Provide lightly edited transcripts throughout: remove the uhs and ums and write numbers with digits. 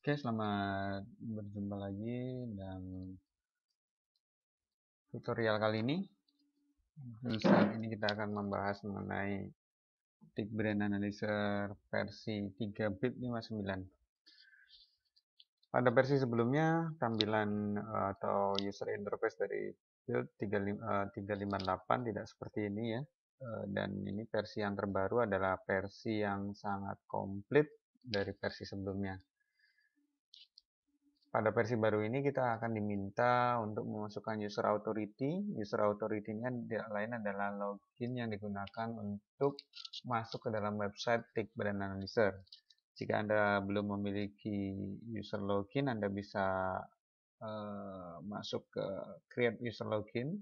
Oke, selamat berjumpa lagi dalam tutorial kali ini. Saat ini kita akan membahas mengenai Tick Brand Analyzer versi 3-bit 59. Pada versi sebelumnya, tampilan atau user interface dari build 358 tidak seperti ini ya. Dan ini versi yang terbaru adalah versi yang sangat komplit dari versi sebelumnya. Pada versi baru ini kita akan diminta untuk memasukkan user authority. User authority ini tidak lain adalah login yang digunakan untuk masuk ke dalam website Tick Brand Analyzer. Jika Anda belum memiliki user login, Anda bisa masuk ke create user login.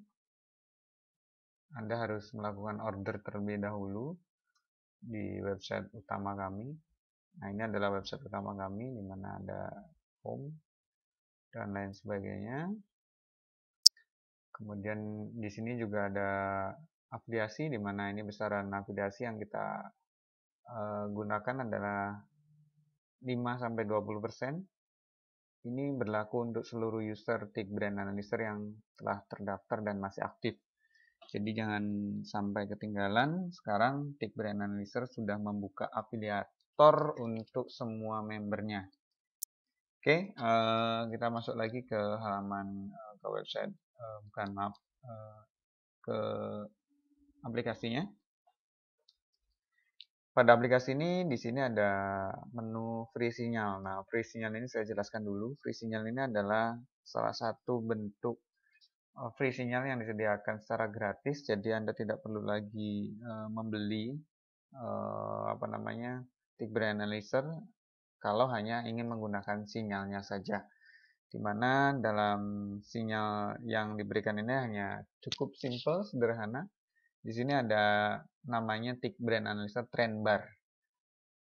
Anda harus melakukan order terlebih dahulu di website utama kami. Nah, ini adalah website utama kami di mana ada home dan lain sebagainya. Kemudian di sini juga ada afiliasi, di mana ini besaran afiliasi yang kita gunakan adalah 5-20%. Ini berlaku untuk seluruh user Tick Brand Analyzer yang telah terdaftar dan masih aktif. Jadi jangan sampai ketinggalan. Sekarang Tick Brand Analyzer sudah membuka afiliator untuk semua membernya. Oke, kita masuk lagi ke halaman ke website, ke aplikasinya. Pada aplikasi ini, di sini ada menu free signal. Nah, free signal ini saya jelaskan dulu. Free signal ini adalah salah satu bentuk free signal yang disediakan secara gratis. Jadi Anda tidak perlu lagi membeli Tick Brand Analyzer kalau hanya ingin menggunakan sinyalnya saja. Di mana dalam sinyal yang diberikan ini hanya cukup simple, sederhana. Di sini ada namanya Tick Brand Analyzer Trend Bar.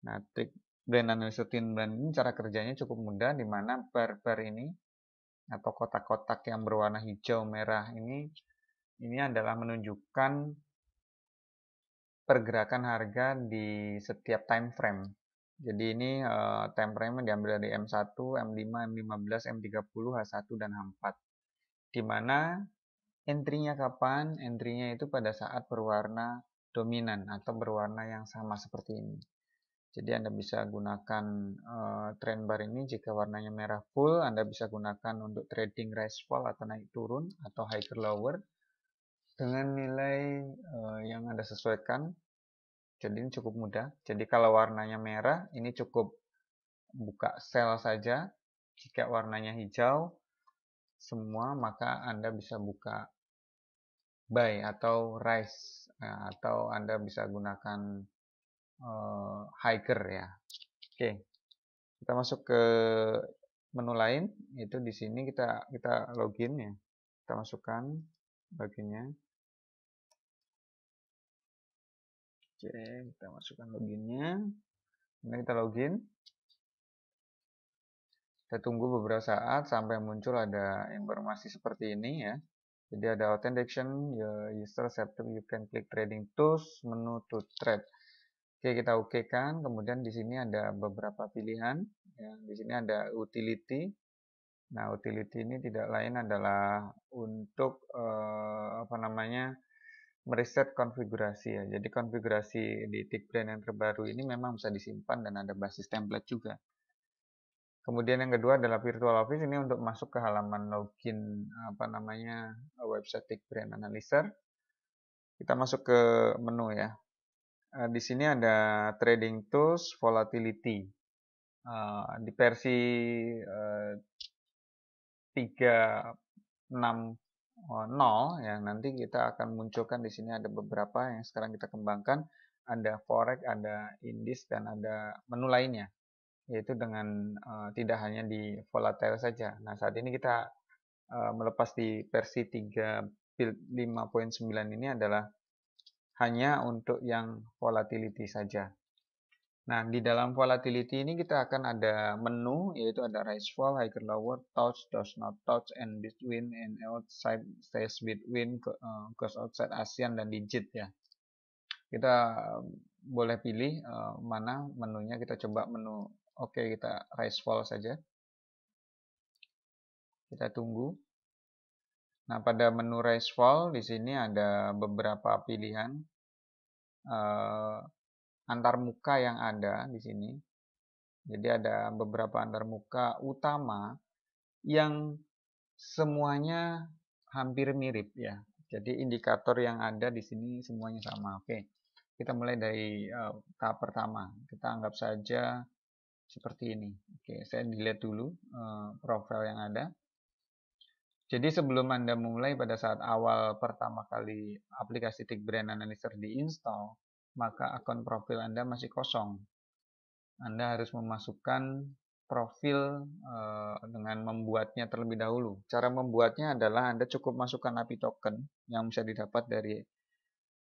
Nah, Tick Brand Analyzer Trend Bar ini cara kerjanya cukup mudah, di mana bar-bar ini atau kotak-kotak yang berwarna hijau merah ini adalah menunjukkan pergerakan harga di setiap time frame. Jadi ini time frame diambil dari M1, M5, M15, M30, H1 dan H4. Di mana entry-nya kapan? Entry-nya itu pada saat berwarna dominan atau berwarna yang sama seperti ini. Jadi Anda bisa gunakan trend bar ini jika warnanya merah full, Anda bisa gunakan untuk trading rise fall atau naik turun atau higher lower dengan nilai yang Anda sesuaikan. Jadi ini cukup mudah. Jadi kalau warnanya merah, ini cukup buka sell saja. Jika warnanya hijau semua, maka Anda bisa buka buy atau rise, atau Anda bisa gunakan higher ya. Oke, kita masuk ke menu lain, itu di sini kita login ya. Kita masukkan loginnya. Oke, kita masukkan loginnya. Kemudian kita login. Kita tunggu beberapa saat sampai muncul ada informasi seperti ini ya. Jadi ada authentication, user accepted, you can click trading tools, menu to trade. Oke, kita oke kan. Kemudian di sini ada beberapa pilihan. Ya, di sini ada utility. Nah, utility ini tidak lain adalah untuk mereset konfigurasi ya. Jadi konfigurasi di Tick Brand yang terbaru ini memang bisa disimpan dan ada basis template juga. Kemudian yang kedua adalah virtual office, ini untuk masuk ke halaman login website Tick Brand Analyzer. Kita masuk ke menu ya. Di sini ada trading tools, volatility. Di versi 3.6.0 ya, nanti kita akan munculkan di sini ada beberapa yang sekarang kita kembangkan. Ada forex, ada indies dan ada menu lainnya, yaitu dengan tidak hanya di volatile saja. Nah, saat ini kita melepas di versi 3.5.9 ini adalah hanya untuk yang volatility saja. Nah, di dalam volatility ini kita akan ada menu, yaitu ada rise fall, higher lower, touch, does not touch, and between, and outside, stays between, goes outside, ASEAN, dan digit ya. Kita boleh pilih mana menunya. Kita coba menu Oke, kita raise fall saja. Kita tunggu. Nah, pada menu raise fall di sini ada beberapa pilihan antarmuka yang ada di sini. Jadi ada beberapa antarmuka utama yang semuanya hampir mirip ya. Jadi indikator yang ada di sini semuanya sama. Oke. Kita mulai dari tahap pertama. Kita anggap saja seperti ini. Oke, saya delete dulu profil yang ada. Jadi sebelum Anda memulai pada saat awal pertama kali aplikasi Tick Brand Analyzer diinstal, maka akun profil Anda masih kosong. Anda harus memasukkan profil dengan membuatnya terlebih dahulu. Cara membuatnya adalah Anda cukup masukkan API token yang bisa didapat dari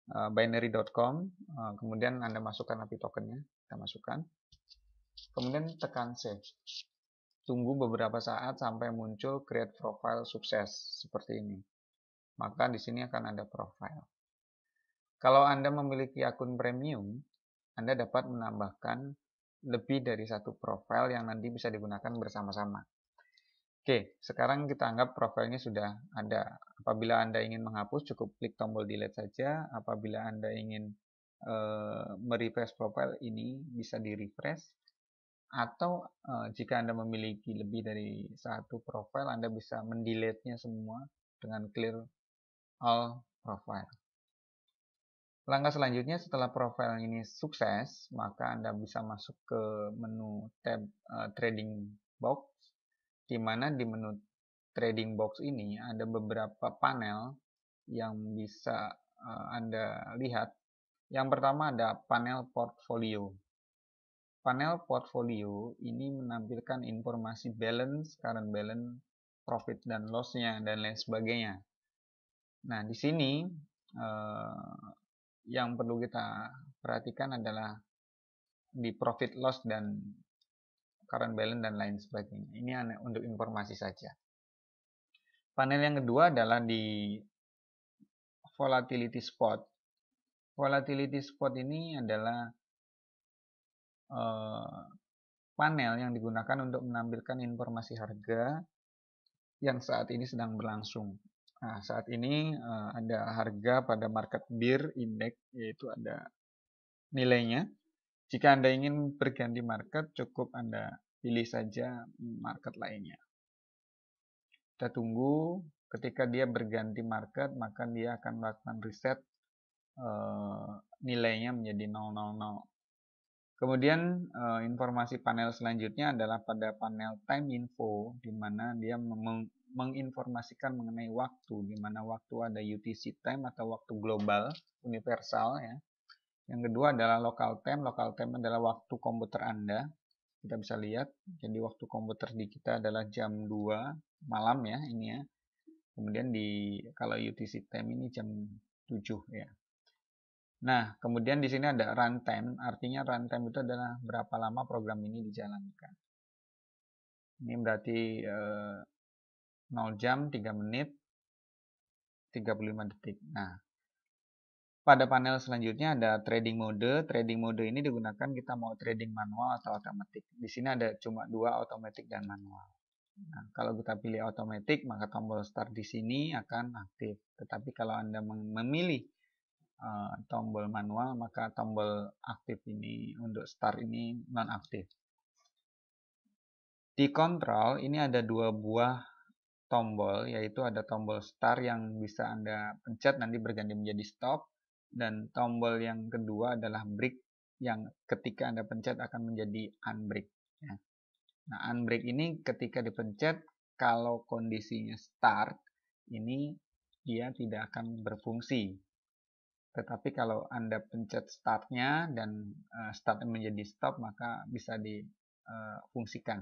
binary.com, kemudian Anda masukkan API tokennya, kita masukkan, kemudian tekan save. Tunggu beberapa saat sampai muncul create profile sukses seperti ini. Maka di sini akan ada profile. Kalau Anda memiliki akun premium, Anda dapat menambahkan lebih dari satu profil yang nanti bisa digunakan bersama-sama. Oke, sekarang kita anggap profilnya sudah ada. Apabila Anda ingin menghapus, cukup klik tombol delete saja. Apabila Anda ingin merefresh profil ini, bisa di-refresh. Atau jika Anda memiliki lebih dari satu profil, Anda bisa mendelete-nya semua dengan clear all profile. Langkah selanjutnya setelah profil ini sukses, maka Anda bisa masuk ke menu tab trading box, di mana di menu trading box ini ada beberapa panel yang bisa Anda lihat. Yang pertama ada panel portfolio. Panel portfolio ini menampilkan informasi balance, current balance, profit dan loss-nya, dan lain sebagainya. Nah, di sini yang perlu kita perhatikan adalah di profit loss dan current balance dan lain sebagainya. Ini untuk informasi saja. Panel yang kedua adalah di volatility spot. Volatility spot ini adalah panel yang digunakan untuk menampilkan informasi harga yang saat ini sedang berlangsung. Nah, saat ini ada harga pada market bear index, yaitu ada nilainya. Jika Anda ingin berganti market, cukup Anda pilih saja market lainnya. Kita tunggu, ketika dia berganti market, maka dia akan melakukan reset nilainya menjadi 000. Kemudian informasi panel selanjutnya adalah pada panel time info, di mana dia menginformasikan mengenai waktu, di mana waktu ada UTC time atau waktu global universal ya. Yang kedua adalah local time. Local time adalah waktu komputer Anda. Kita bisa lihat, jadi waktu komputer di kita adalah jam 2 malam ya ini ya. Kemudian kalau UTC time ini jam 7 ya. Nah, kemudian di sini ada runtime, artinya runtime itu adalah berapa lama program ini dijalankan. Ini berarti 0 jam, 3 menit, 35 detik. Nah, pada panel selanjutnya ada trading mode. Trading mode ini digunakan kita mau trading manual atau otomatis. Di sini ada cuma dua, otomatis dan manual. Nah, kalau kita pilih otomatis, maka tombol start di sini akan aktif. Tetapi kalau Anda memilih tombol manual, maka tombol aktif ini untuk start ini non-aktif. Di kontrol ini ada dua buah tombol, yaitu ada tombol start yang bisa Anda pencet nanti berganti menjadi stop, dan tombol yang kedua adalah break yang ketika Anda pencet akan menjadi unbreak ya. Nah, unbreak ini ketika dipencet, kalau kondisinya start ini dia tidak akan berfungsi. Tetapi kalau Anda pencet startnya dan start menjadi stop, maka bisa difungsikan.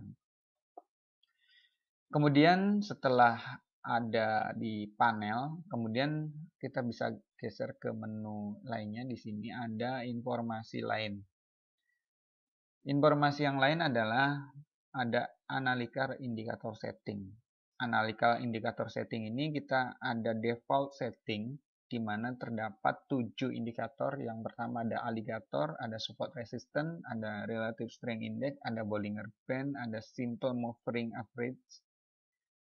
Kemudian setelah ada di panel, kemudian kita bisa geser ke menu lainnya. Di sini ada informasi lain. Informasi yang lain adalah ada analytical indicator setting. Analytical indicator setting ini kita ada default setting, di mana terdapat 7 indikator. Yang pertama ada alligator, ada support resistance, ada relative strength index, ada Bollinger Band, ada simple moving average,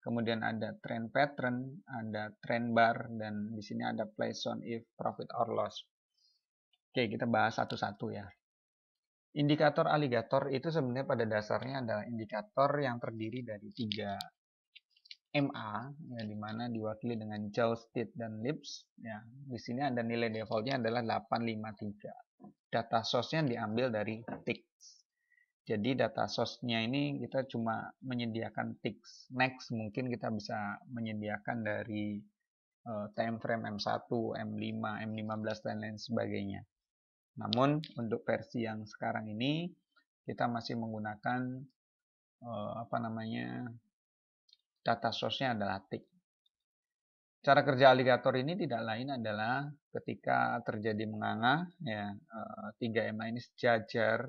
kemudian ada trend pattern, ada trend bar, dan di sini ada place zone if profit or loss. Oke, kita bahas satu-satu ya. Indikator alligator itu sebenarnya pada dasarnya adalah indikator yang terdiri dari 3 MA, ya, di mana diwakili dengan jaw, teeth, dan lips. Ya, di sini ada nilai defaultnya adalah 853. Data source-nya diambil dari TIX. Jadi data source-nya ini kita cuma menyediakan TIX. Next mungkin kita bisa menyediakan dari time frame M1, M5, M15, dan lain sebagainya. Namun untuk versi yang sekarang ini kita masih menggunakan data source-nya adalah TIX. Cara kerja alligator ini tidak lain adalah ketika terjadi menganga, ya, 3 MA ini sejajar,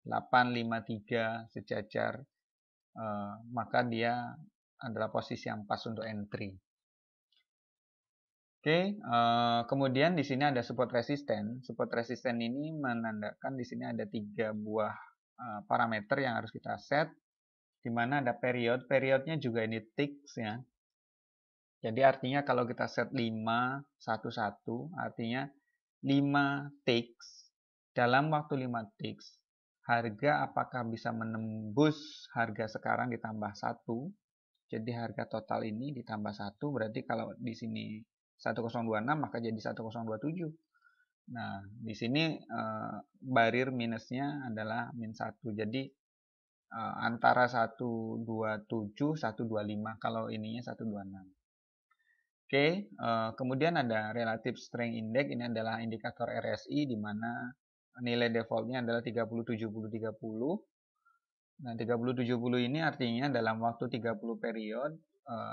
853 sejajar, maka dia adalah posisi yang pas untuk entry. Oke, kemudian di sini ada support resisten. Support resisten ini menandakan di sini ada 3 buah parameter yang harus kita set, di mana ada period. Periodnya juga ini ticks ya. Jadi artinya kalau kita set 5, 1, 1, artinya 5 ticks. Dalam waktu 5 ticks, harga apakah bisa menembus harga sekarang ditambah 1. Jadi harga total ini ditambah 1, berarti kalau di sini 1026 maka jadi 1027. Nah, di sini barir minusnya adalah min 1. Jadi antara 127, 125 kalau ininya 126. Oke, kemudian ada relative strength index. Ini adalah indikator RSI di mana nilai defaultnya adalah 30-70-30. Nah, 30-70 ini artinya dalam waktu 30 period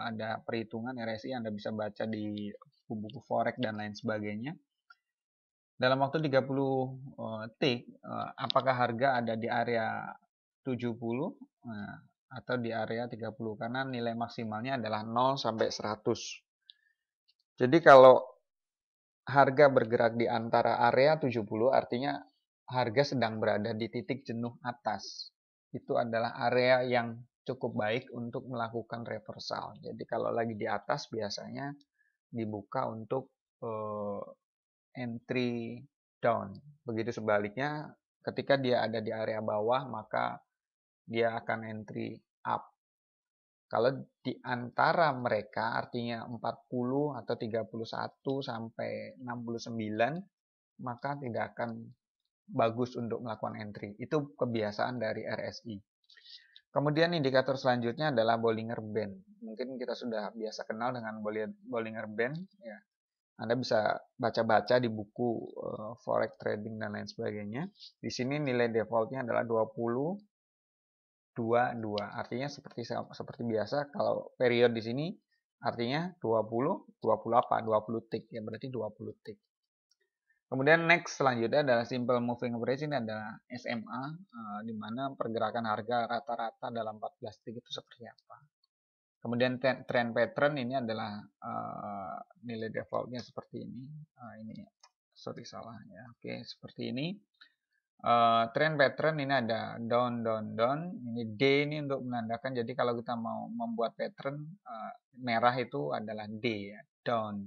ada perhitungan RSI Anda bisa baca di buku forex dan lain sebagainya. Dalam waktu 30 tick, apakah harga ada di area 70 atau di area 30, karena nilai maksimalnya adalah 0 sampai 100. Jadi kalau harga bergerak di antara area 70 artinya harga sedang berada di titik jenuh atas. Itu adalah area yang cukup baik untuk melakukan reversal. Jadi kalau lagi di atas biasanya dibuka untuk entry down. Begitu sebaliknya, ketika dia ada di area bawah maka dia akan entry up. Kalau di antara mereka artinya 40 atau 31 sampai 69, maka tidak akan bagus untuk melakukan entry. Itu kebiasaan dari RSI. Kemudian indikator selanjutnya adalah Bollinger Band. Mungkin kita sudah biasa kenal dengan Bollinger Band. Ya. Anda bisa baca-baca di buku forex trading dan lain sebagainya. Di sini nilai defaultnya adalah 20, 22. Artinya seperti biasa, kalau period di sini artinya 20, 20 apa? 20 tick. Ya berarti 20 tick. Kemudian next selanjutnya adalah simple moving average. Ini adalah SMA, di mana pergerakan harga rata-rata dalam 14 tick itu seperti apa. Kemudian trend pattern ini adalah nilai defaultnya seperti ini. Salah ya. Oke, seperti ini. Trend pattern ini ada down, down, down. Ini D ini untuk menandakan. Jadi kalau kita mau membuat pattern merah itu adalah D ya. Down,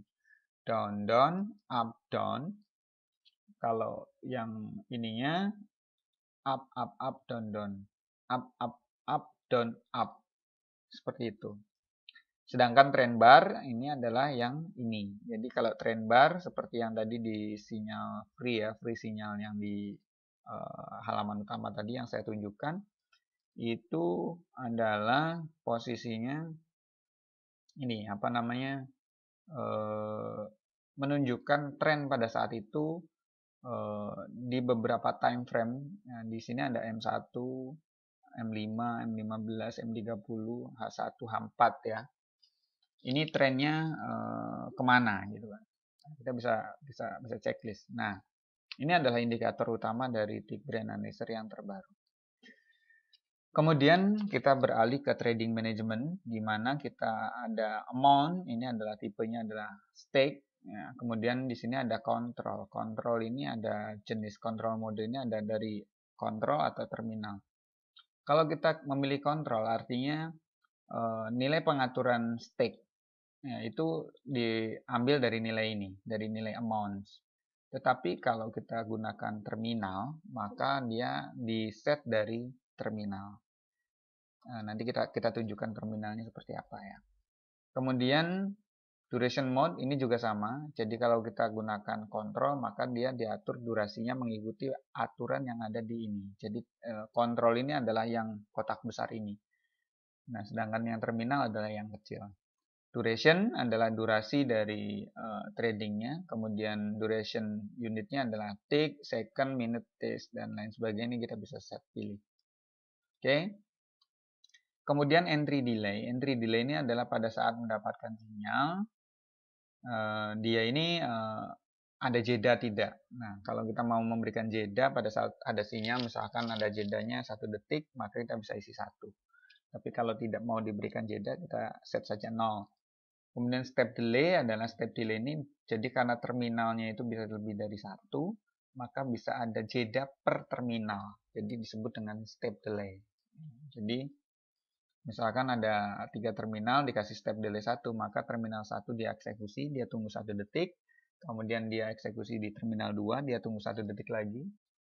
down, down, up, down. Kalau yang ininya up, up, up, down, down. Up, up, up, down, up. Seperti itu. Sedangkan trend bar ini adalah yang ini. Jadi kalau trend bar seperti yang tadi di sinyal free ya, free sinyal yang di halaman utama tadi yang saya tunjukkan, itu adalah posisinya ini menunjukkan tren pada saat itu di beberapa time frame. Nah, di sini ada M1, M5, M15, M30, H1, H4 ya. Ini trennya kemana gitu kan. Kita bisa checklist. Nah, ini adalah indikator utama dari Tick Brand Analyzer yang terbaru. Kemudian kita beralih ke trading management, di mana kita ada amount, ini adalah tipenya adalah stake. Ya, kemudian di sini ada control. Control ini ada jenis control mode ini ada dari control atau terminal. Kalau kita memilih control, artinya nilai pengaturan stake ya, itu diambil dari nilai ini, dari nilai amounts. Tetapi kalau kita gunakan terminal, maka dia di set dari terminal. Nah, nanti kita tunjukkan terminalnya seperti apa ya. Kemudian duration mode ini juga sama. Jadi kalau kita gunakan kontrol maka dia diatur durasinya mengikuti aturan yang ada di ini. Jadi kontrol ini adalah yang kotak besar ini. Nah, sedangkan yang terminal adalah yang kecil. Duration adalah durasi dari tradingnya. Kemudian duration unitnya adalah tick, second, minute, days, dan lain sebagainya. Ini kita bisa set pilih. Oke. Kemudian entry delay. Entry delay ini adalah pada saat mendapatkan sinyal, dia ini ada jeda tidak. Nah, kalau kita mau memberikan jeda pada saat ada sinyal, misalkan ada jedanya 1 detik, maka kita bisa isi 1. Tapi kalau tidak mau diberikan jeda, kita set saja 0. Kemudian step delay adalah step delay ini, jadi karena terminalnya itu bisa lebih dari 1, maka bisa ada jeda per terminal. Jadi disebut dengan step delay. Jadi misalkan ada 3 terminal dikasih step delay 1, maka terminal 1 dia eksekusi, dia tunggu 1 detik, kemudian dia eksekusi di terminal 2, dia tunggu 1 detik lagi,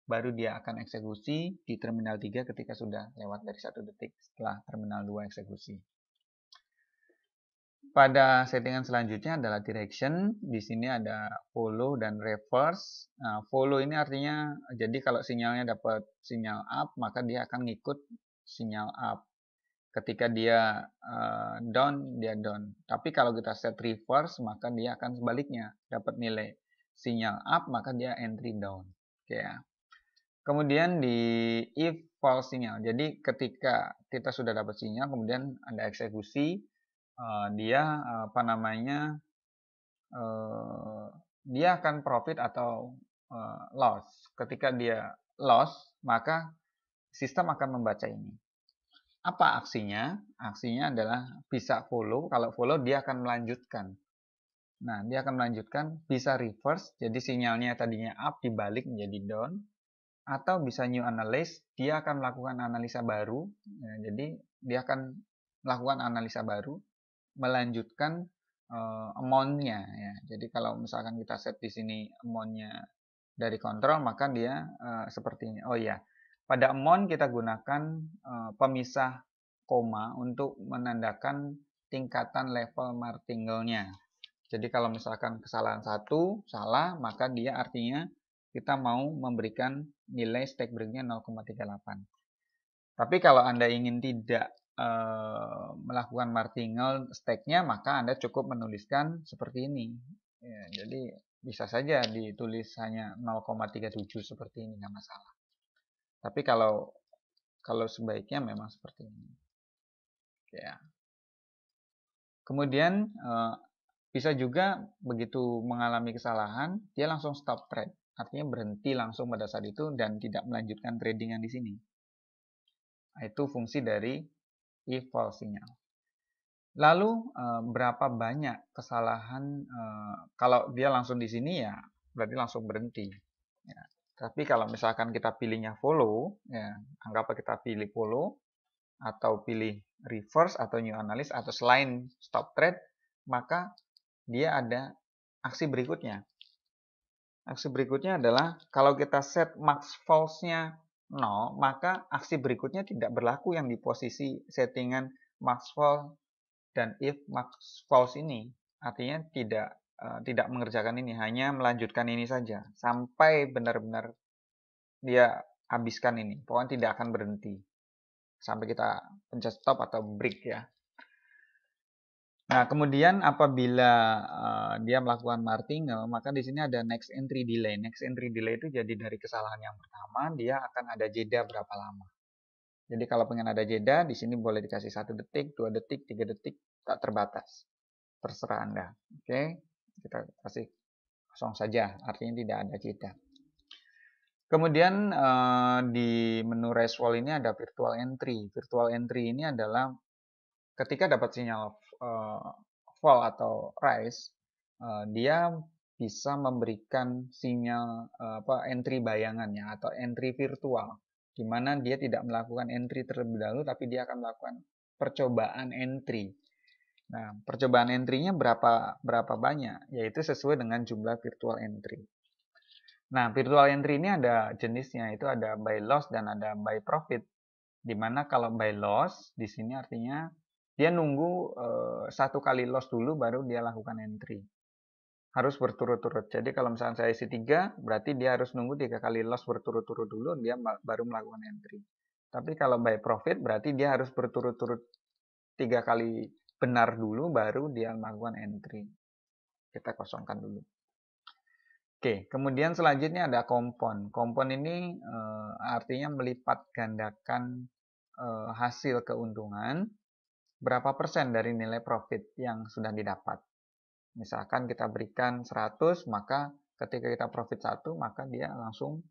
baru dia akan eksekusi di terminal 3 ketika sudah lewat dari 1 detik setelah terminal 2 eksekusi. Pada settingan selanjutnya adalah direction. Di sini ada follow dan reverse. Nah, follow ini artinya jadi kalau sinyalnya dapat sinyal up, maka dia akan ngikut sinyal up. Ketika dia down, dia down. Tapi kalau kita set reverse, maka dia akan sebaliknya. Dapat nilai sinyal up, maka dia entry down. Oke ya. Kemudian di if false sinyal. Jadi ketika kita sudah dapat sinyal, kemudian ada eksekusi, dia apa namanya, dia akan profit atau loss. Ketika dia loss, maka sistem akan membaca ini. Apa aksinya? Aksinya adalah bisa follow. Kalau follow dia akan melanjutkan. Nah, dia akan melanjutkan, bisa reverse. Jadi sinyalnya tadinya up dibalik menjadi down. Atau bisa new analysis, dia akan melakukan analisa baru. Ya, jadi dia akan melakukan analisa baru, melanjutkan amount-nya. Ya. Jadi kalau misalkan kita set di sini amount-nya dari kontrol, maka dia seperti ini. Oh ya, pada amount kita gunakan pemisah koma untuk menandakan tingkatan level martingale-nya. Jadi kalau misalkan kesalahan satu salah, maka dia artinya kita mau memberikan nilai stake break-nya 0,38. Tapi kalau Anda ingin tidak melakukan martingale stake-nya, maka Anda cukup menuliskan seperti ini. Ya, jadi bisa saja ditulis hanya 0,37 seperti ini, nggak masalah. Tapi kalau sebaiknya memang seperti ini. Ya. Kemudian bisa juga begitu mengalami kesalahan, dia langsung stop trade. Artinya berhenti langsung pada saat itu dan tidak melanjutkan trading yang di sini. Itu fungsi dari if false signal. Lalu berapa banyak kesalahan kalau dia langsung di sini ya berarti langsung berhenti. Ya. Tapi kalau misalkan kita pilihnya follow, ya anggaplah kita pilih follow atau pilih reverse atau new analysis atau selain stop trade, maka dia ada aksi berikutnya. Aksi berikutnya adalah kalau kita set max false-nya 0, maka aksi berikutnya tidak berlaku yang di posisi settingan max false dan if max false ini. Artinya tidak mengerjakan ini, hanya melanjutkan ini saja sampai benar-benar dia habiskan ini. Pokoknya tidak akan berhenti sampai kita pencet stop atau break ya. Nah, kemudian apabila dia melakukan martingale, maka di sini ada next entry delay. Next entry delay itu jadi dari kesalahan yang pertama, dia akan ada jeda berapa lama. Jadi kalau pengen ada jeda, di sini boleh dikasih 1 detik, 2 detik, 3 detik, tak terbatas. Terserah Anda. Oke, kita kasih kosong saja, artinya tidak ada jeda. Kemudian di menu raise wall ini ada virtual entry. Virtual entry ini adalah ketika dapat sinyal fall atau rise, dia bisa memberikan sinyal entry bayangannya atau entry virtual, di mana dia tidak melakukan entry terlebih dahulu, tapi dia akan melakukan percobaan entry. Nah, percobaan entry-nya berapa banyak, yaitu sesuai dengan jumlah virtual entry. Nah, virtual entry ini ada jenisnya, itu ada buy loss dan ada buy profit. Dimana kalau buy loss di sini artinya dia nunggu satu kali loss dulu baru dia lakukan entry. Harus berturut-turut. Jadi kalau misalnya saya isi 3, berarti dia harus nunggu 3 kali loss berturut-turut dulu, dia baru melakukan entry. Tapi kalau buy profit berarti dia harus berturut-turut 3 kali benar dulu, baru dia melakukan entry. Kita kosongkan dulu. Oke, kemudian selanjutnya ada kompon. Kompon ini artinya melipat gandakan hasil keuntungan berapa persen dari nilai profit yang sudah didapat. Misalkan kita berikan 100, maka ketika kita profit 1, maka dia langsung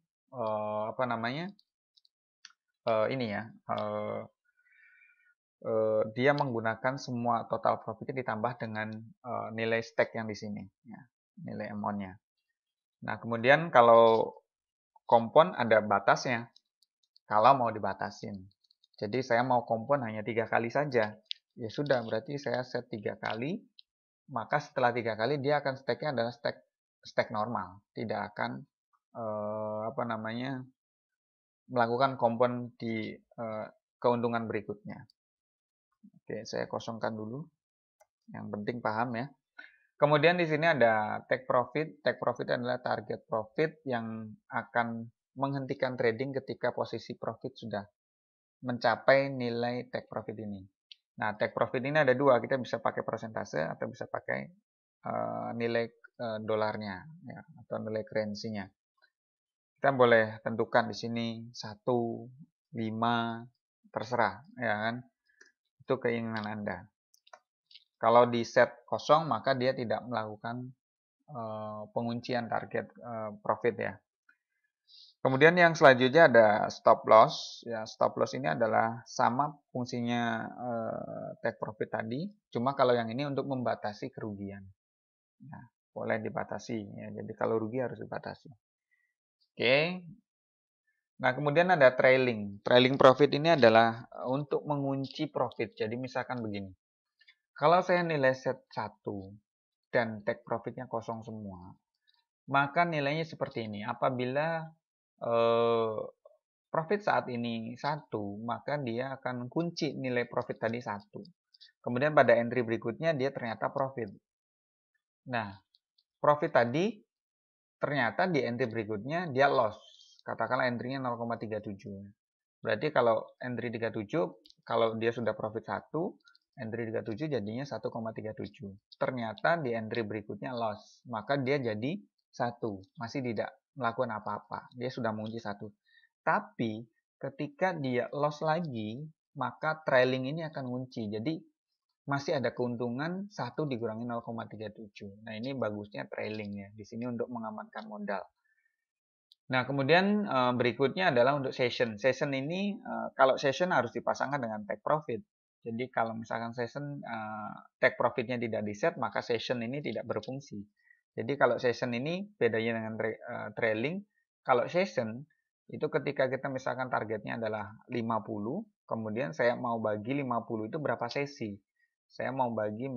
dia menggunakan semua total profitnya ditambah dengan nilai stake yang di sini, ya, nilai amount-nya. Nah, kemudian kalau kompon ada batasnya, kalau mau dibatasin. Jadi saya mau kompon hanya 3 kali saja. Ya sudah, berarti saya set 3 kali, maka setelah 3 kali dia akan stake-nya adalah stake normal, tidak akan melakukan kompon di keuntungan berikutnya. Oke, saya kosongkan dulu. Yang penting paham ya. Kemudian di sini ada take profit. Take profit adalah target profit yang akan menghentikan trading ketika posisi profit sudah mencapai nilai take profit ini. Nah, take profit ini ada dua. Kita bisa pakai persentase atau bisa pakai nilai dolarnya ya, atau nilai currency-nya. Kita boleh tentukan di sini 1, 5, terserah ya kan. Itu keinginan Anda. Kalau di set kosong maka dia tidak melakukan penguncian target profit ya. Kemudian yang selanjutnya ada stop loss. Ya, stop loss ini adalah sama fungsinya take profit tadi, cuma kalau yang ini untuk membatasi kerugian. Nah, boleh dibatasi ya. Jadi kalau rugi harus dibatasi. Oke. Nah, kemudian ada trailing. Trailing profit ini adalah untuk mengunci profit. Jadi misalkan begini. Kalau saya nilai set 1 dan take profitnya kosong semua, maka nilainya seperti ini. Apabila profit saat ini 1, maka dia akan kunci nilai profit tadi 1. Kemudian pada entry berikutnya dia ternyata profit. Nah, profit tadi ternyata di entry berikutnya dia loss. Katakanlah entry-nya 0,37. Berarti kalau entry 37, kalau dia sudah profit 1, entry 37 jadinya 1,37. Ternyata di entry berikutnya loss, maka dia jadi 1, masih tidak melakukan apa-apa. Dia sudah mengunci 1. Tapi ketika dia loss lagi, maka trailing ini akan kunci. Jadi masih ada keuntungan 1 dikurangi 0,37. Nah, ini bagusnya trailing ya. Di sini untuk mengamankan modal. Nah, kemudian berikutnya adalah untuk session. Session ini kalau session harus dipasangkan dengan take profit. Jadi kalau misalkan session take profitnya tidak di-set, maka session ini tidak berfungsi. Jadi kalau session ini bedanya dengan trailing. Kalau session itu ketika kita misalkan targetnya adalah 50, kemudian saya mau bagi 50 itu berapa sesi? Saya mau bagi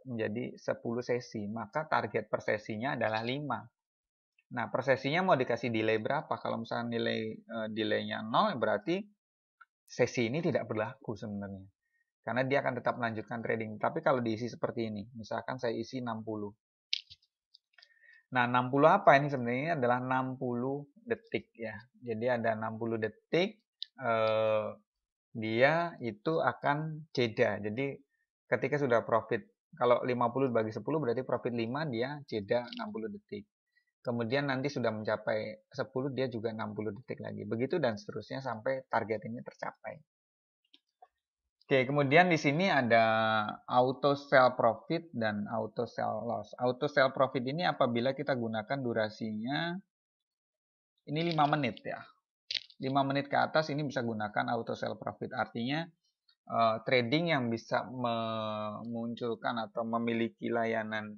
menjadi 10 sesi, maka target per sesinya adalah 5. Nah, per sesinya mau dikasih delay berapa? Kalau misalnya nilai delaynya 0, berarti sesi ini tidak berlaku sebenarnya. Karena dia akan tetap melanjutkan trading. Tapi kalau diisi seperti ini, misalkan saya isi 60. Nah, 60 apa ini sebenarnya adalah 60 detik ya. Jadi ada 60 detik, dia itu akan jeda. Jadi ketika sudah profit, kalau 50 bagi 10 berarti profit 5, dia jeda 60 detik. Kemudian nanti sudah mencapai 10, dia juga 60 detik lagi. Begitu dan seterusnya sampai target ini tercapai. Oke, kemudian di sini ada auto sell profit dan auto sell loss. Auto sell profit ini apabila kita gunakan durasinya ini 5 menit ya. 5 menit ke atas ini bisa gunakan auto sell profit. Artinya trading yang bisa memunculkan atau memiliki layanan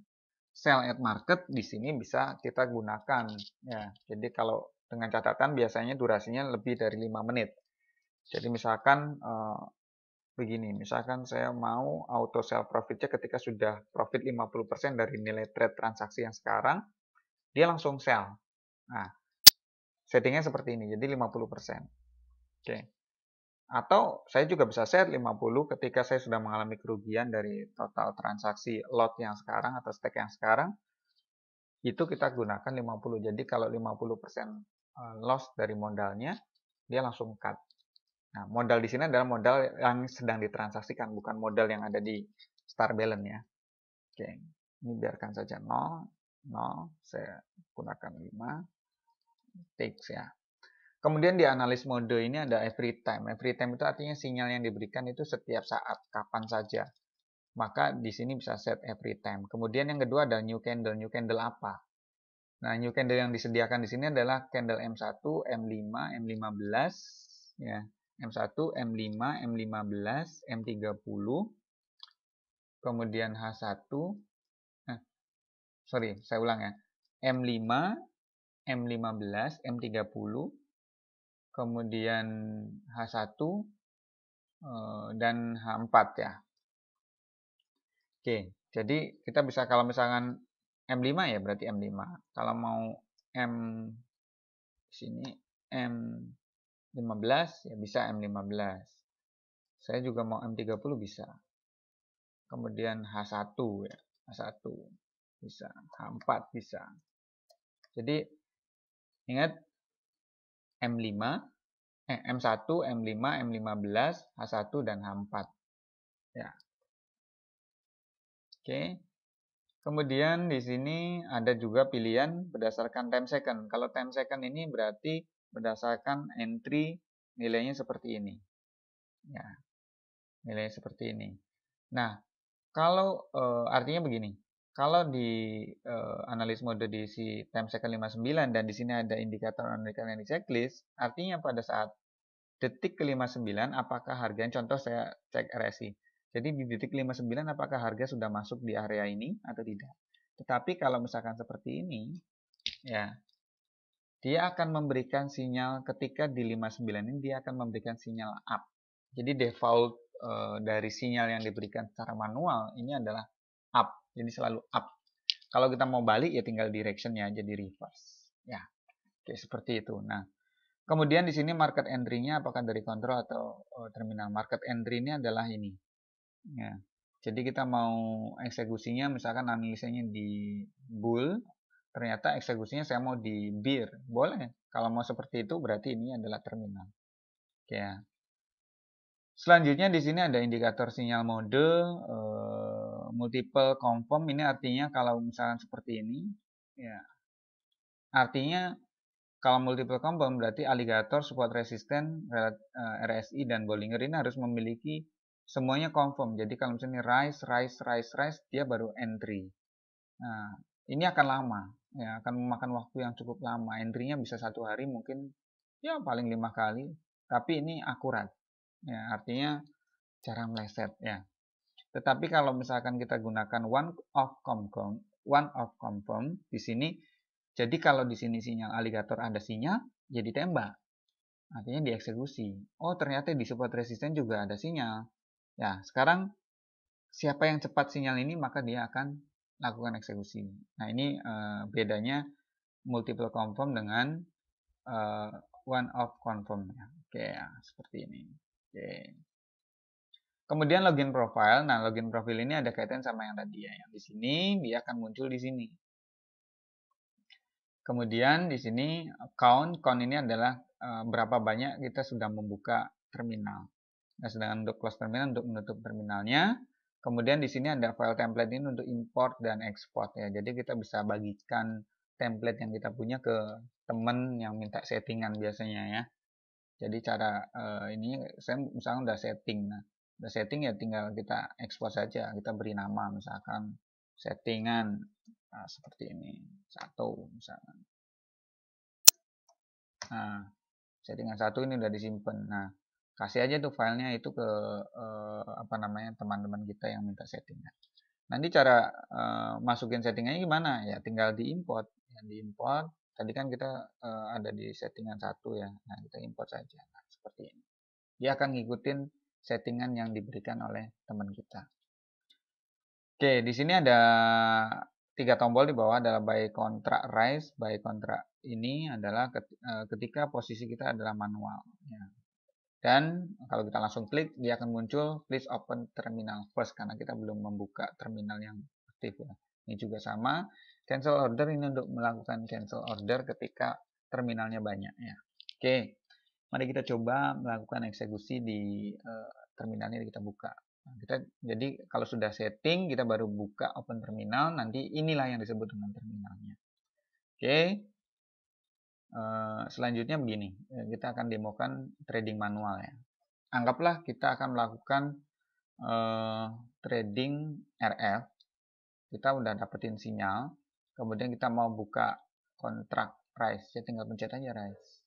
sell at market di sini bisa kita gunakan ya. Jadi kalau dengan catatan biasanya durasinya lebih dari 5 menit. Jadi misalkan begini, misalkan saya mau auto sell profitnya ketika sudah profit 50% dari nilai trade transaksi yang sekarang, dia langsung sell. Nah, settingnya seperti ini, jadi 50%. Oke. Atau saya juga bisa set 50 ketika saya sudah mengalami kerugian dari total transaksi lot yang sekarang atau stake yang sekarang, itu kita gunakan 50. Jadi kalau 50% loss dari modalnya, dia langsung cut. Nah, modal di sini adalah modal yang sedang ditransaksikan, bukan modal yang ada di start balance ya. Oke, ini biarkan saja 0, 0, saya gunakan 5, ticks ya. Kemudian di analis mode ini ada every time. Every time itu artinya sinyal yang diberikan itu setiap saat, kapan saja. Maka di sini bisa set every time. Kemudian yang kedua ada new candle. New candle apa? Nah, new candle yang disediakan di sini adalah candle M1, M5, M15, ya. M1, M5, M15, M30, kemudian H1, sorry, saya ulang ya. M5, M15, M30, kemudian H1, dan H4 ya. Oke, jadi kita bisa kalau misalkan M5 ya berarti M5. Kalau mau M sini M15 ya bisa M15. Saya juga mau M30 bisa. Kemudian H1 ya, H1 bisa, H4 bisa. Jadi ingat M5, M1, M5, M15, H1 dan H4. Ya. Oke. Kemudian di sini ada juga pilihan berdasarkan time second. Kalau time second ini berarti berdasarkan entry nilainya seperti ini. Ya, nilainya seperti ini. Nah, kalau artinya begini. Kalau di analis mode di si time second 59 dan di sini ada indikator on-recurring checklist, artinya pada saat detik ke-59 apakah harganya, contoh saya cek RSI. Jadi di detik 59 apakah harga sudah masuk di area ini atau tidak. Tetapi kalau misalkan seperti ini, ya, dia akan memberikan sinyal ketika di 59 ini dia akan memberikan sinyal up. Jadi default dari sinyal yang diberikan secara manual ini adalah up. Jadi selalu up. Kalau kita mau balik ya tinggal directionnya jadi reverse. Ya, oke seperti itu. Nah, kemudian di sini market entry-nya apakah dari kontrol atau terminal. Market entry ini adalah ini. Ya. Jadi kita mau eksekusinya misalkan analisanya di bull, ternyata eksekusinya saya mau di bear. Boleh. Kalau mau seperti itu berarti ini adalah terminal. Oke ya. Selanjutnya di sini ada indikator sinyal mode multiple confirm. Ini artinya kalau misalkan seperti ini ya. Artinya kalau multiple compound berarti alligator, support resisten, RSI, dan Bollinger ini harus memiliki semuanya confirm. Jadi kalau misalnya rise, dia baru entry. Nah, ini akan lama, ya, akan memakan waktu yang cukup lama. Entry-nya bisa 1 hari mungkin, ya paling 5 kali. Tapi ini akurat, ya, artinya jarang meleset, ya. Tetapi kalau misalkan kita gunakan one of confirm di sini, jadi kalau di sini sinyal alligator ada sinyal, jadi tembak. Artinya dieksekusi. Oh, ternyata di support resisten juga ada sinyal. Ya, sekarang siapa yang cepat sinyal ini, maka dia akan lakukan eksekusi. Nah, ini bedanya multiple confirm dengan one of confirm. Oke, ya, seperti ini. Oke. Kemudian login profile. Nah, login profile ini ada kaitan sama yang tadi ya. Yang di sini dia akan muncul di sini. Kemudian di sini count ini adalah berapa banyak kita sudah membuka terminal. Nah, sedangkan untuk close terminal untuk menutup terminalnya. Kemudian di sini ada file template ini untuk import dan export ya. Jadi kita bisa bagikan template yang kita punya ke teman yang minta settingan biasanya ya. Jadi cara ini saya misalnya udah setting. Nah, udah setting ya tinggal kita ekspor saja. Kita beri nama misalkan settingan seperti ini. 1 misalkan. Nah, settingan 1 ini udah disimpan. Nah, kasih aja tuh filenya itu ke apa namanya teman-teman kita yang minta settingan. Nanti cara masukin settingannya gimana? Ya tinggal diimport. Yang diimport tadi kan kita ada di settingan 1 ya. Nah, kita import saja. Nah, seperti ini. Dia akan ngikutin settingan yang diberikan oleh teman kita. Oke, di sini ada 3 tombol di bawah adalah by contract rise, by contract ini adalah ketika posisi kita adalah manual. Ya. Dan kalau kita langsung klik, dia akan muncul please open terminal first karena kita belum membuka terminal yang aktif ya. Ini juga sama, cancel order ini untuk melakukan cancel order ketika terminalnya banyak ya. Oke, mari kita coba melakukan eksekusi di terminalnya kita buka. Nah, jadi kalau sudah setting kita baru buka open terminal, nanti inilah yang disebut dengan terminalnya. Oke, selanjutnya begini, kita akan demokan trading manual ya. Anggaplah kita akan melakukan trading RF, kita udah dapetin sinyal, kemudian kita mau buka kontrak price, saya tinggal pencet aja price.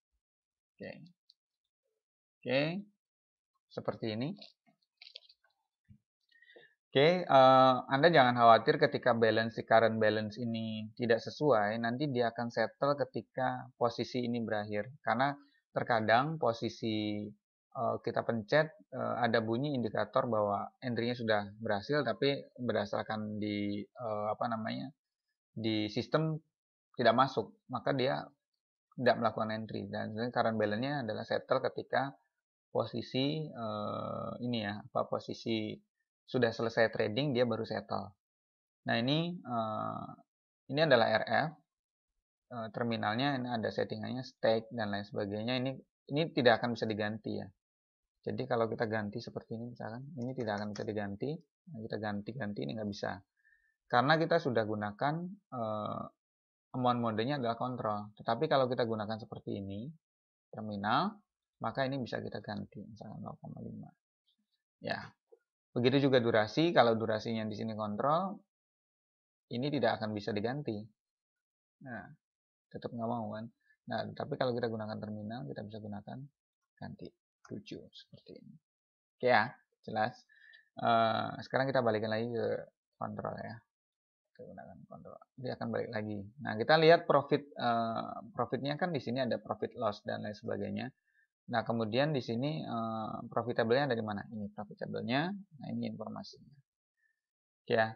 Oke, seperti ini. Oke, Anda jangan khawatir ketika current balance ini tidak sesuai, nanti dia akan settle ketika posisi ini berakhir. Karena terkadang posisi kita pencet ada bunyi indikator bahwa entry-nya sudah berhasil, tapi berdasarkan di apa namanya di sistem tidak masuk, maka dia tidak melakukan entry. Dan current balance-nya adalah settle ketika posisi ini ya, posisi sudah selesai trading dia baru settle. Nah ini adalah RF terminalnya, ini ada settingannya stake dan lain sebagainya. Ini tidak akan bisa diganti ya. Jadi kalau kita ganti seperti ini misalkan, ini tidak akan bisa diganti. Nah, kita ganti ini nggak bisa karena kita sudah gunakan amount modenya adalah kontrol. Tetapi kalau kita gunakan seperti ini terminal, maka ini bisa kita ganti misalkan 0,5 ya. Begitu juga durasi, kalau durasinya di sini kontrol, ini tidak akan bisa diganti. Nah, tetap nggak mau kan. Nah, tapi kalau kita gunakan terminal, kita bisa gunakan ganti 7 seperti ini. Oke ya, jelas. Sekarang kita balikin lagi ke kontrol ya. Kita gunakan kontrol. Dia akan balik lagi. Nah, kita lihat profitnya kan di sini ada profit loss dan lain sebagainya. Nah, kemudian di sini profitable-nya dari mana? Ini profitable-nya. Nah, ini informasinya. Oke ya.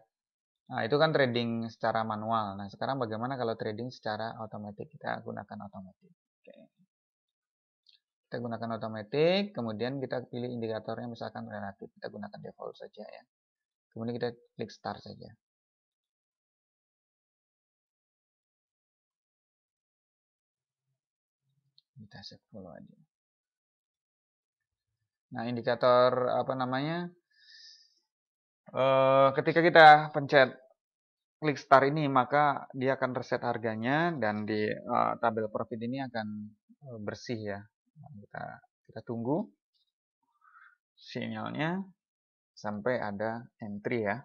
Nah, itu kan trading secara manual. Nah, sekarang bagaimana kalau trading secara otomatis? Kita gunakan otomatis. Oke. Kita gunakan otomatis, kemudian kita pilih indikatornya misalkan relatif. Kita gunakan default saja ya. Kemudian kita klik start saja. Kita save follow aja. Nah, indikator apa namanya? Ketika kita pencet klik start ini, maka dia akan reset harganya dan di tabel profit ini akan bersih ya. Nah, kita tunggu sinyalnya sampai ada entry ya.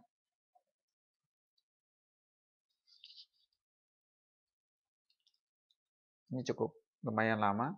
Ini cukup lumayan lama.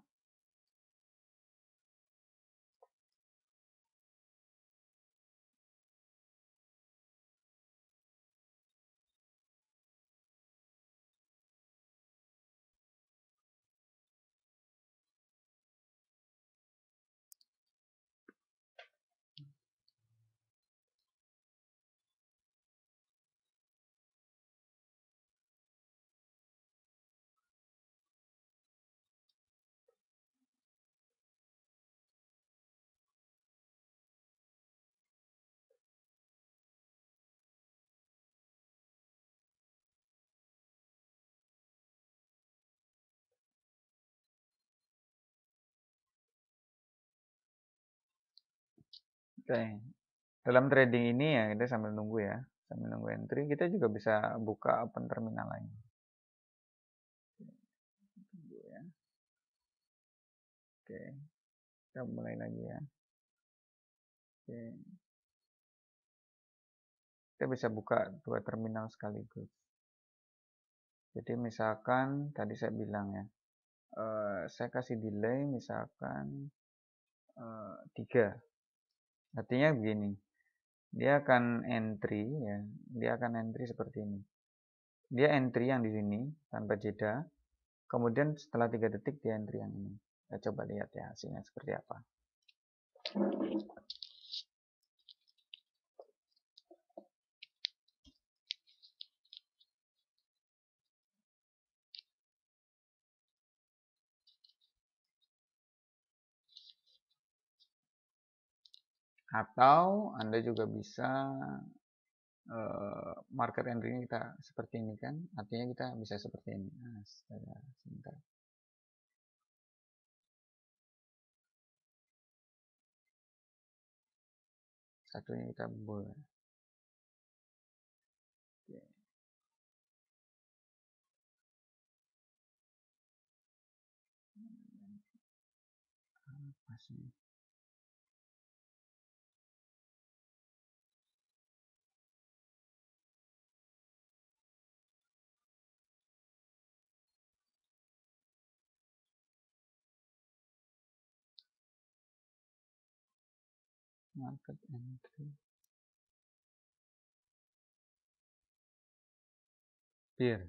Oke. Dalam trading ini ya kita sambil nunggu ya. Sambil nunggu entry, kita juga bisa buka open terminal lain. Tunggu ya. Oke. Kita mulai lagi ya. Oke. Kita bisa buka 2 terminal sekaligus. Jadi misalkan tadi saya bilang ya, saya kasih delay misalkan 3. Artinya begini, dia akan entry ya, dia akan entry seperti ini. Dia entry yang di sini tanpa jeda, kemudian setelah 3 detik dia entry yang ini. Kita coba lihat ya hasilnya seperti apa. Atau Anda juga bisa market entry-nya kita seperti ini kan, artinya kita bisa seperti ini. Nah, sebentar. Satunya kita bull. Oke. Apa sih? Market entry. Peer.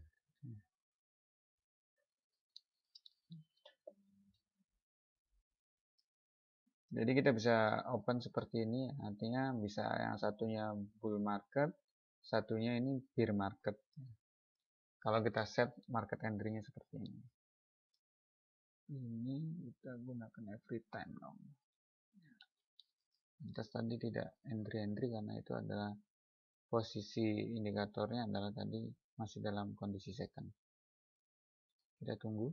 Jadi kita bisa open seperti ini, artinya bisa yang satunya bull market, satunya ini bear market. Kalau kita set market entry-nya seperti ini. Ini kita gunakan every time dong. Lantas tadi tidak entry karena itu adalah posisi indikatornya adalah tadi masih dalam kondisi second. Kita tunggu.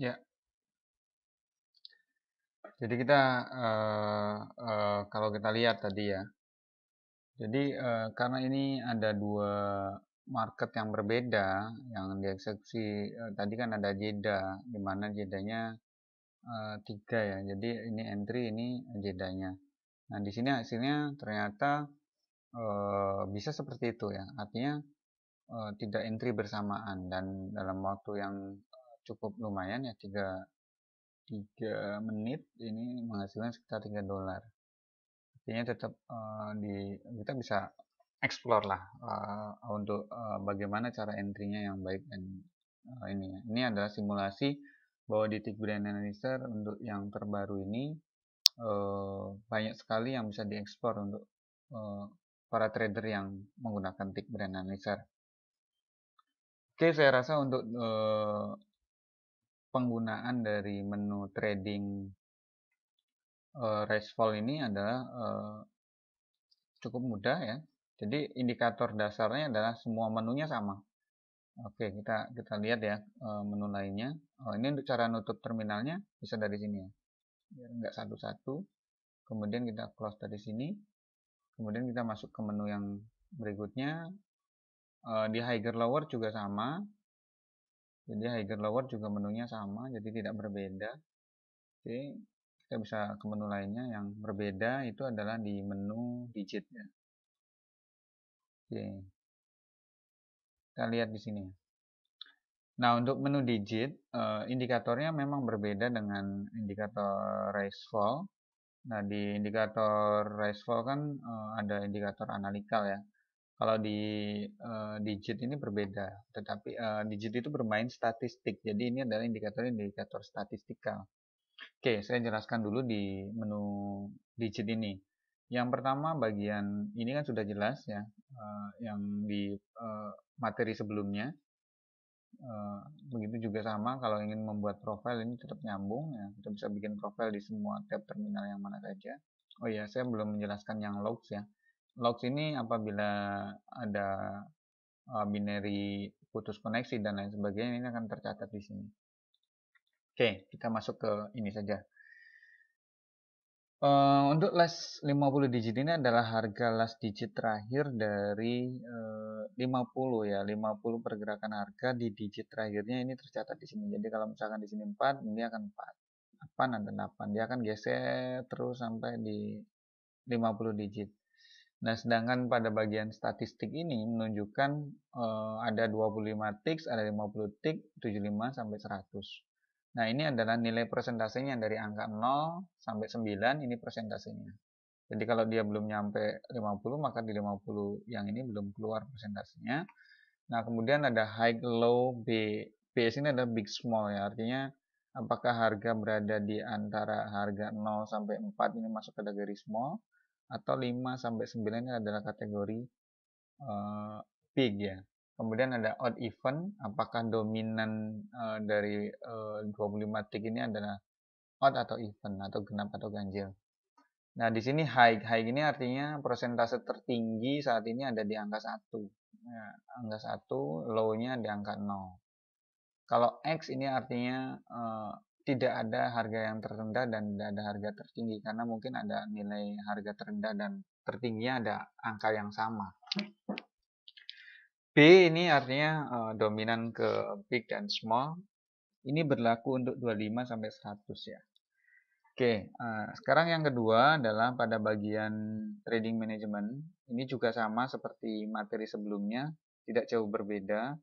Ya, jadi kita kalau kita lihat tadi ya, jadi karena ini ada dua market yang berbeda yang dieksekusi tadi kan ada jeda, di mana jedanya 3 ya. Jadi ini entry, ini jedanya. Nah, di sini hasilnya ternyata bisa seperti itu ya. Artinya tidak entry bersamaan dan dalam waktu yang cukup lumayan ya, 3 menit ini menghasilkan sekitar $3. Artinya tetap kita bisa explore lah untuk bagaimana cara entry-nya yang baik dan ini adalah simulasi bahwa di Tick Brand Analyzer untuk yang terbaru ini banyak sekali yang bisa dieksplor untuk para trader yang menggunakan Tick Brand Analyzer. Oke, saya rasa untuk penggunaan dari menu trading Racefall ini adalah cukup mudah ya. Jadi indikator dasarnya adalah semua menunya sama. Oke, kita lihat ya menu lainnya. Ini untuk cara nutup terminalnya bisa dari sini ya. Biar nggak satu-satu. Kemudian kita close dari sini. Kemudian kita masuk ke menu yang berikutnya. Di higher lower juga sama. Jadi higher lower juga menunya sama, jadi tidak berbeda. Oke, kita bisa ke menu lainnya yang berbeda, itu adalah di menu digit ya. Oke, kita lihat di sini. Nah, untuk menu digit, indikatornya memang berbeda dengan indikator Racefall. Nah, di indikator Racefall kan ada indikator analikal ya. Kalau di digit ini berbeda, tetapi digit itu bermain statistik. Jadi ini adalah indikator statistikal. Oke, saya jelaskan dulu di menu digit ini. Yang pertama bagian ini kan sudah jelas ya, yang di materi sebelumnya. Begitu juga sama kalau ingin membuat profil ini tetap nyambung ya. Kita bisa bikin profil di semua tab terminal yang mana saja. Oh iya, saya belum menjelaskan yang logs ya. Logs ini apabila ada binary putus koneksi dan lain sebagainya, ini akan tercatat di sini. Oke, kita masuk ke ini saja. Untuk last 50 digit ini adalah harga last digit terakhir dari 50 ya, 50 pergerakan harga di digit terakhirnya ini tercatat di sini. Jadi kalau misalkan di sini 4, ini akan 4. 8 ada 8. Dia akan geser terus sampai di 50 digit. Nah, sedangkan pada bagian statistik ini menunjukkan ada 25 ticks, ada 50 tick, 75 sampai 100. Nah, ini adalah nilai persentasenya dari angka 0 sampai 9, ini persentasenya. Jadi kalau dia belum nyampe 50, maka di 50 yang ini belum keluar persentasenya. Nah, kemudian ada high, low, B. B ini adalah big, small ya. Artinya apakah harga berada di antara harga 0 sampai 4 ini masuk kategori small, atau 5 sampai 9 ini adalah kategori big ya. Kemudian ada odd even, apakah dominan dari 25 tick ini adalah odd atau even, atau genap atau ganjil. Nah, di sini high. High ini artinya persentase tertinggi saat ini ada di angka 1. Ya, angka 1, low-nya di angka 0. Kalau X ini artinya tidak ada harga yang terendah dan tidak ada harga tertinggi, karena mungkin ada nilai harga terendah dan tertingginya ada angka yang sama. B ini artinya dominan ke big dan small. Ini berlaku untuk 25 sampai 100 ya. Oke, sekarang yang kedua adalah pada bagian trading management. Ini juga sama seperti materi sebelumnya, tidak jauh berbeda.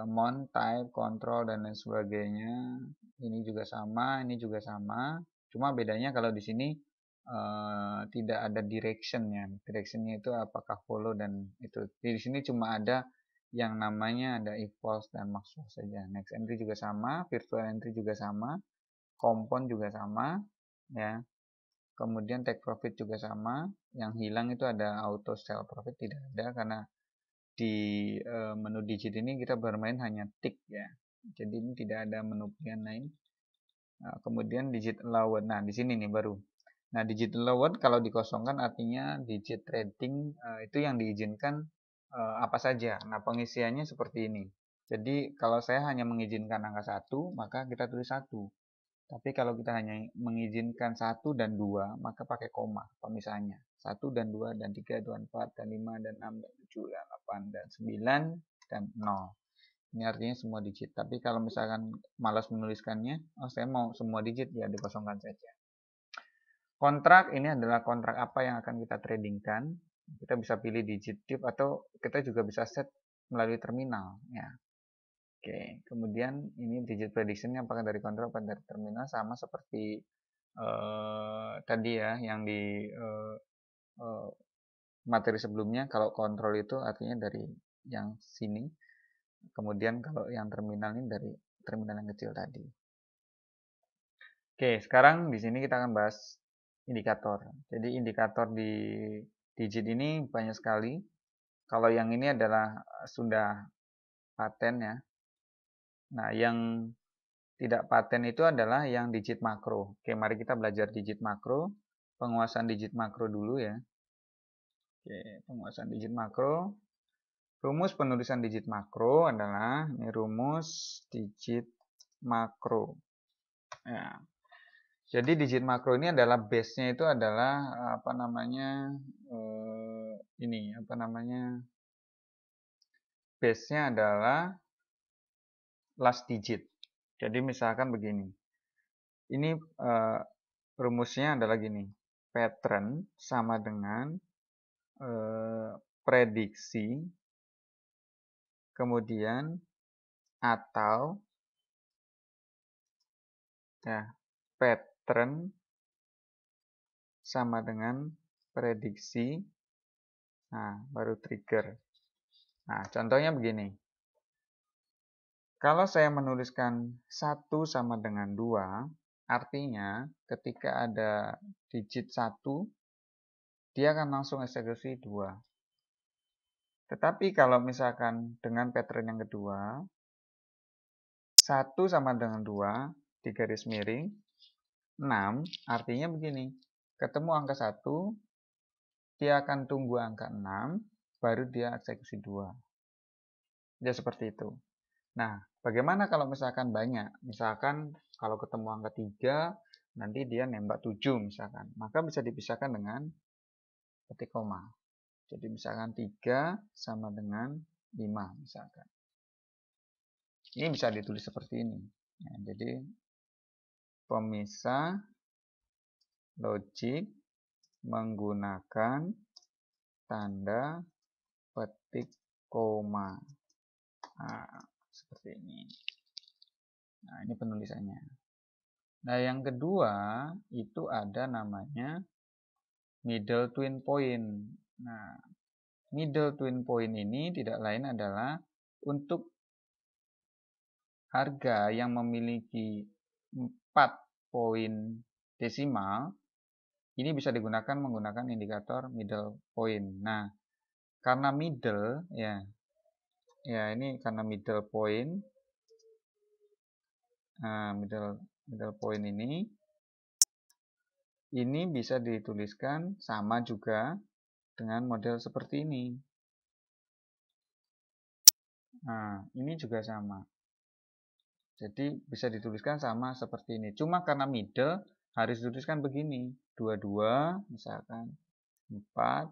Mount, type, control, dan lain sebagainya. Ini juga sama, ini juga sama. Cuma bedanya kalau di sini tidak ada directionnya. Directionnya itu apakah follow dan itu. Di sini cuma ada yang namanya ada if false dan max false saja. Next entry juga sama, virtual entry juga sama, compound juga sama, ya. Kemudian take profit juga sama. Yang hilang itu ada auto sell profit, tidak ada karena di menu digit ini kita bermain hanya tick ya. Jadi ini tidak ada menu pilihan lain. Nah, kemudian digit allowed. Nah, di sini nih baru. Nah, digit allowed kalau dikosongkan artinya digit trading itu yang diizinkan apa saja. Nah, pengisiannya seperti ini. Jadi kalau saya hanya mengizinkan angka 1, maka kita tulis 1. Tapi kalau kita hanya mengizinkan 1 dan 2, maka pakai koma pemisahannya. 1 dan 2 dan 3 dan 4 dan 5 dan 6 dan 7 dan 8 dan 9 dan 0. Ini artinya semua digit. Tapi kalau misalkan malas menuliskannya, oh saya mau semua digit, ya dikosongkan saja. Kontrak ini adalah kontrak apa yang akan kita tradingkan. Kita bisa pilih digit tip atau kita juga bisa set melalui terminal. Ya. Oke, kemudian ini digit prediction apakah dari kontrak atau dari terminal, sama seperti tadi ya yang di materi sebelumnya. Kalau kontrol itu artinya dari yang sini, kemudian kalau yang terminal ini dari terminal yang kecil tadi. Oke, sekarang di sini kita akan bahas indikator. Jadi indikator di digit ini banyak sekali. Kalau yang ini adalah sudah paten ya. Nah, yang tidak paten itu adalah yang digit makro. Oke, mari kita belajar digit makro. Penguasaan digit makro dulu ya. Oke, penguasaan digit makro. Rumus penulisan digit makro adalah ini rumus digit makro. Ya. Jadi digit makro ini adalah base-nya itu adalah apa namanya? Ini apa namanya? Base-nya adalah last digit. Jadi misalkan begini. Ini rumusnya adalah gini. Pattern sama dengan prediksi, kemudian atau ya, pattern sama dengan prediksi, nah baru trigger. Nah, contohnya begini. Kalau saya menuliskan 1 sama dengan 2, artinya ketika ada digit 1, dia akan langsung eksekusi 2. Tetapi kalau misalkan dengan pattern yang kedua, 1 sama dengan 2, di garis miring, 6, artinya begini. Ketemu angka 1, dia akan tunggu angka 6, baru dia eksekusi 2. Dia seperti itu. Nah, bagaimana kalau misalkan banyak? Misalkan kalau ketemu angka 3, nanti dia nembak 7 misalkan. Maka bisa dipisahkan dengan ketik koma. Jadi misalkan 3 sama dengan 5 misalkan. Ini bisa ditulis seperti ini. Nah, jadi pemisah logik menggunakan tanda petik koma. Nah, seperti ini. Nah, ini penulisannya. Nah, yang kedua itu ada namanya middle twin point. Nah, middle twin point ini tidak lain adalah untuk harga yang memiliki 4 poin desimal, ini bisa digunakan menggunakan indikator middle point. Nah, karena middle ya ini karena middle point. Nah, middle point ini bisa dituliskan sama juga dengan model seperti ini. Nah, ini juga sama. Jadi bisa dituliskan sama seperti ini. Cuma karena middle harus dituliskan begini. 22 misalkan 4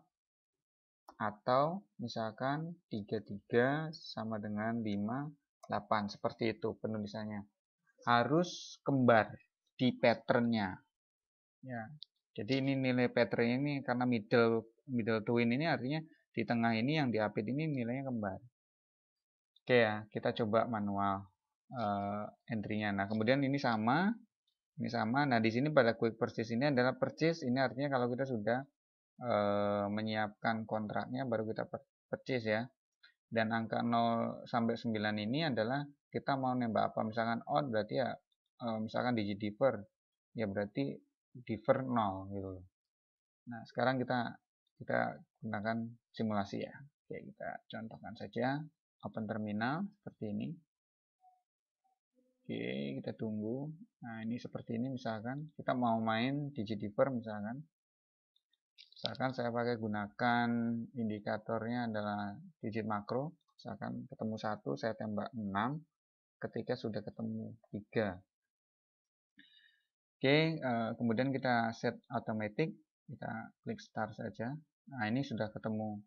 atau misalkan 33 sama dengan 5, 8. Seperti itu penulisannya. Harus kembar di patternnya. Ya. Jadi ini nilai pattern ini karena middle twin ini artinya di tengah ini yang diapit ini nilainya kembar. Oke ya, kita coba manual entry-nya. Nah, kemudian ini sama. Nah, di sini pada quick purchase ini adalah purchase. Ini artinya kalau kita sudah menyiapkan kontraknya baru kita purchase ya. Dan angka 0 sampai 9 ini adalah kita mau nembak apa. Misalkan odd berarti ya misalkan digit differ. Ya berarti differ 0 gitu. Nah, sekarang kita gunakan simulasi ya. Oke, kita contohkan saja open terminal seperti ini. Oke, kita tunggu. Nah, ini seperti ini misalkan. Kita mau main digit differ misalkan. Misalkan saya pakai gunakan indikatornya adalah digit makro. Misalkan ketemu 1, saya tembak 6. Ketika sudah ketemu 3. Oke, kemudian kita set automatic. Kita klik start saja. Nah, ini sudah ketemu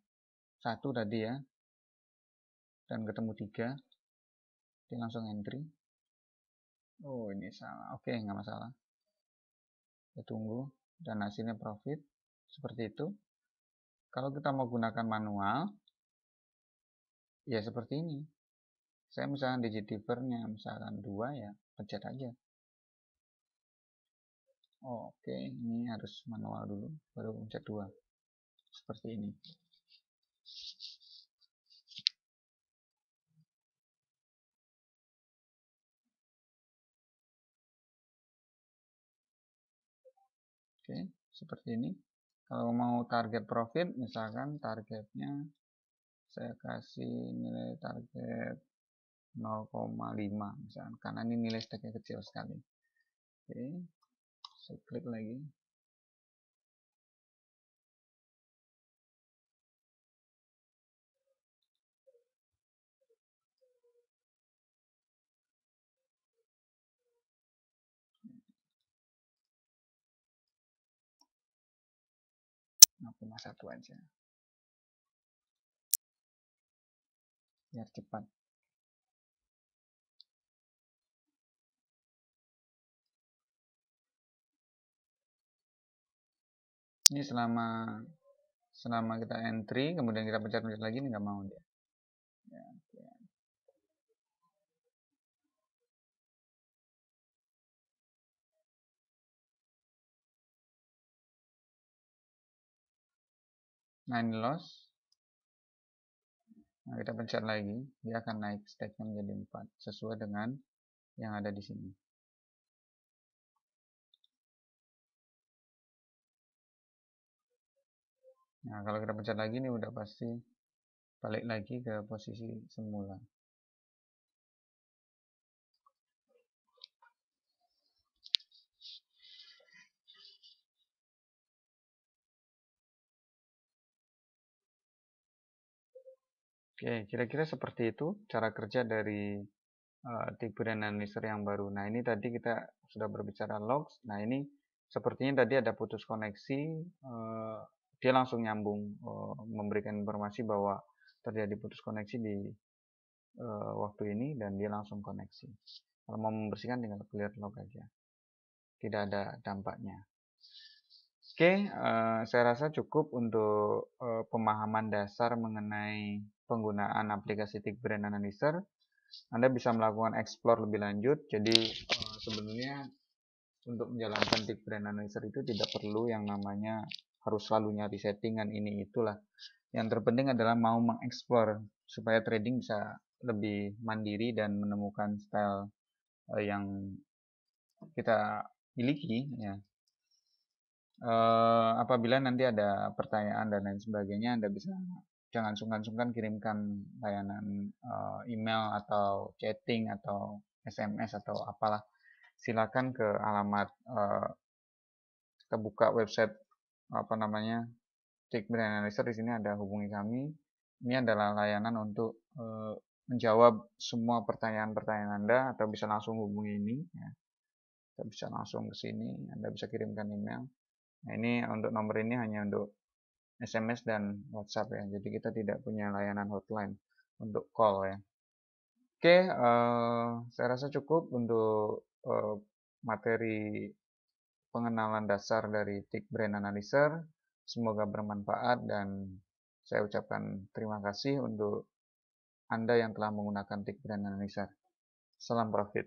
1 tadi ya. Dan ketemu 3. Dia langsung entry. Oh, ini salah. Oke, nggak masalah. Kita tunggu. Dan hasilnya profit. Seperti itu. Kalau kita mau gunakan manual, ya seperti ini. Saya misalkan digit differnya, misalkan 2 ya, pencet aja. Oh, oke, ini harus manual dulu, baru pencet 2. Seperti ini. Oke, seperti ini. Kalau mau target profit, misalkan targetnya saya kasih nilai target 0,5 misalkan, karena ini nilai stakenya kecil sekali. Oke, saya klik lagi. satu aja biar cepat. Ini selama kita entry, kemudian kita pencet-pencet lagi, ini nggak mau dia. Ya, oke. Nah, ini loss. Nah, kita pencet lagi, dia akan naik stacknya menjadi 4 sesuai dengan yang ada di sini. Nah, kalau kita pencet lagi, ini udah pasti balik lagi ke posisi semula. Oke, kira-kira seperti itu cara kerja dari tick brand analyzer yang baru. Nah, ini tadi kita sudah berbicara logs. Nah, ini sepertinya tadi ada putus koneksi. Dia langsung nyambung memberikan informasi bahwa terjadi putus koneksi di waktu ini dan dia langsung koneksi. Kalau mau membersihkan tinggal clear log aja. Tidak ada dampaknya. Oke, saya rasa cukup untuk pemahaman dasar mengenai penggunaan aplikasi Tick Brand Analyzer. Anda bisa melakukan explore lebih lanjut. Jadi sebenarnya untuk menjalankan Tick Brand Analyzer itu tidak perlu yang namanya harus selalu nyari settingan ini itulah. Yang terpenting adalah mau mengeksplor supaya trading bisa lebih mandiri dan menemukan style yang kita miliki ya. Apabila nanti ada pertanyaan dan lain sebagainya, Anda bisa jangan sungkan-sungkan kirimkan layanan email atau chatting atau SMS atau apalah. Silakan ke alamat kita buka website apa namanya Tick Brand Analyzer. Di sini ada hubungi kami. Ini adalah layanan untuk menjawab semua pertanyaan-pertanyaan Anda atau bisa langsung hubungi ini. Ya. Kita bisa langsung ke sini. Anda bisa kirimkan email. Nah, ini untuk nomor ini hanya untuk SMS dan WhatsApp ya. Jadi kita tidak punya layanan hotline untuk call ya. Oke, saya rasa cukup untuk materi pengenalan dasar dari Tick Brand Analyzer. Semoga bermanfaat dan saya ucapkan terima kasih untuk Anda yang telah menggunakan Tick Brand Analyzer. Salam profit.